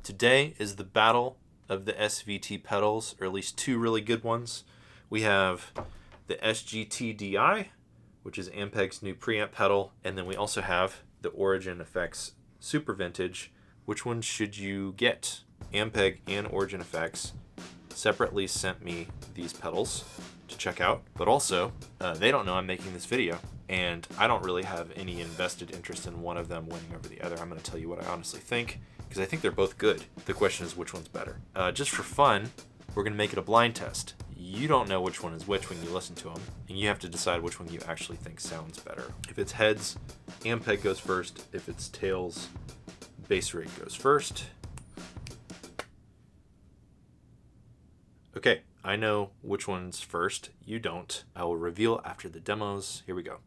Today is the battle of the SVT pedals, or at least two really good ones. We have the SGT-DI, which is Ampeg's new preamp pedal, and then we also have the Origin Effects Super Vintage. Which one should you get? Ampeg and Origin Effects separately sent me these pedals to check out, but also they don't know I'm making this video, and I don't really have any invested interest in one of them winning over the other. I'm going to tell you what I honestly think, because I think they're both good. The question is which one's better. Just for fun, we're going to make it a blind test. You don't know which one is which when you listen to them, and you have to decide which one you actually think sounds better. If it's heads, Ampeg goes first. If it's tails, Bassrig goes first. Okay, I know which one's first. You don't. I will reveal after the demos. Here we go.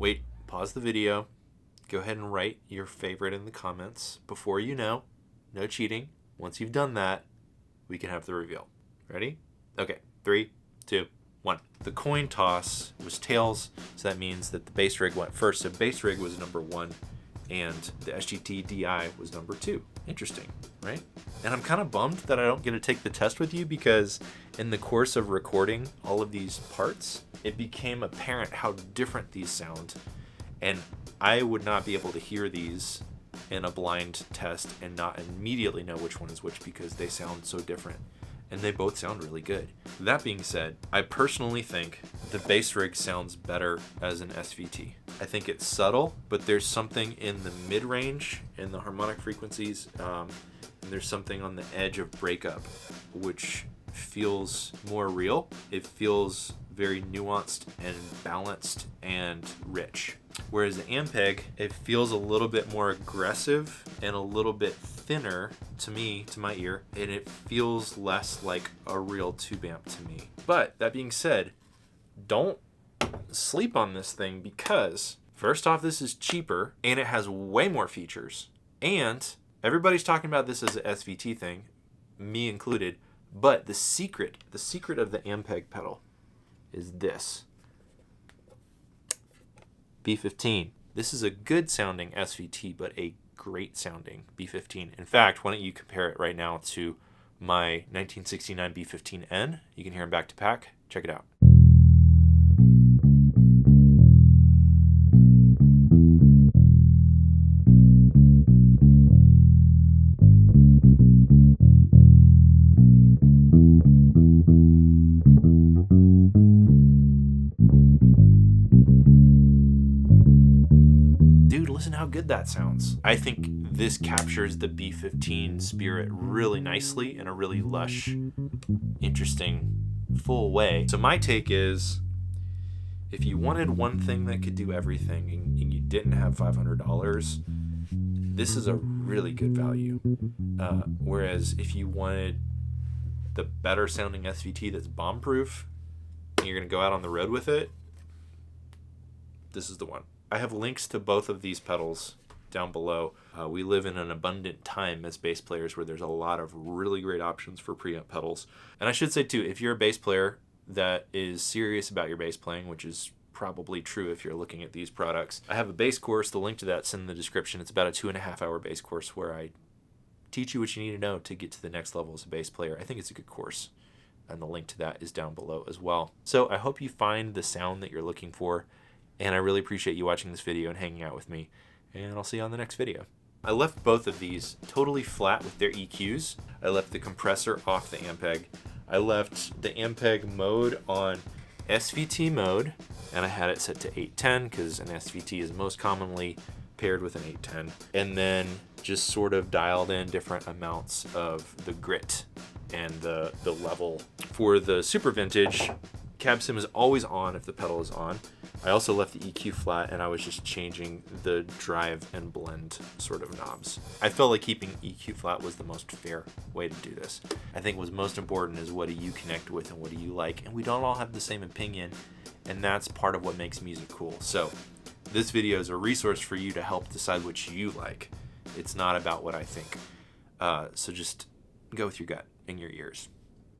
Wait, pause the video. Go ahead and write your favorite in the comments before you know. No cheating. Once you've done that, we can have the reveal. Ready? Okay, 3, 2, 1. The coin toss was tails, so that means that the Bassrig went first. So Bassrig was number 1, and the SGT-DI was number 2. Interesting, right? And I'm kind of bummed that I don't get to take the test with you, because in the course of recording all of these parts, it became apparent how different these sound, and I would not be able to hear these in a blind test and not immediately know which one is which, because they sound so different, and they both sound really good. That being said, I personally think the Bassrig sounds better as an SVT. I think it's subtle, but there's something in the mid-range and the harmonic frequencies, and there's something on the edge of breakup which feels more real. It feels very nuanced and balanced and rich. Whereas the Ampeg, it feels a little bit more aggressive and a little bit thinner to me, to my ear, and it feels less like a real tube amp to me. But that being said, don't sleep on this thing, because first off, this is cheaper and it has way more features, and everybody's talking about this as an SVT thing, me included. But the secret of the Ampeg pedal is this. B15. This is a good sounding SVT, but a great sounding B15. In fact, why don't you compare it right now to my 1969 B15N? You can hear them back to back. Check it out. Listen how good that sounds. I think this captures the B15 spirit really nicely in a really lush, interesting, full way. So my take is, if you wanted one thing that could do everything and you didn't have $500, this is a really good value. Whereas if you wanted the better sounding SVT that's bomb proof and you're gonna go out on the road with it, this is the one. I have links to both of these pedals down below. We live in an abundant time as bass players where there's a lot of really great options for preamp pedals. And I should say too, if you're a bass player that is serious about your bass playing, which is probably true if you're looking at these products, I have a bass course. The link to that's in the description. It's about a 2.5 hour bass course where I teach you what you need to know to get to the next level as a bass player. I think it's a good course, and the link to that is down below as well. So I hope you find the sound that you're looking for. And I really appreciate you watching this video and hanging out with me. And I'll see you on the next video. I left both of these totally flat with their EQs. I left the compressor off the Ampeg. I left the Ampeg mode on SVT mode, and I had it set to 810 because an SVT is most commonly paired with an 810. And then just sort of dialed in different amounts of the grit and the level. For the Super Vintage, cab sim is always on if the pedal is on. I also left the EQ flat, and I was just changing the drive and blend sort of knobs. I felt like keeping EQ flat was the most fair way to do this. I think what's most important is what do you connect with and what do you like, and we don't all have the same opinion, and that's part of what makes music cool. So this video is a resource for you to help decide what you like. It's not about what I think. So just go with your gut and your ears.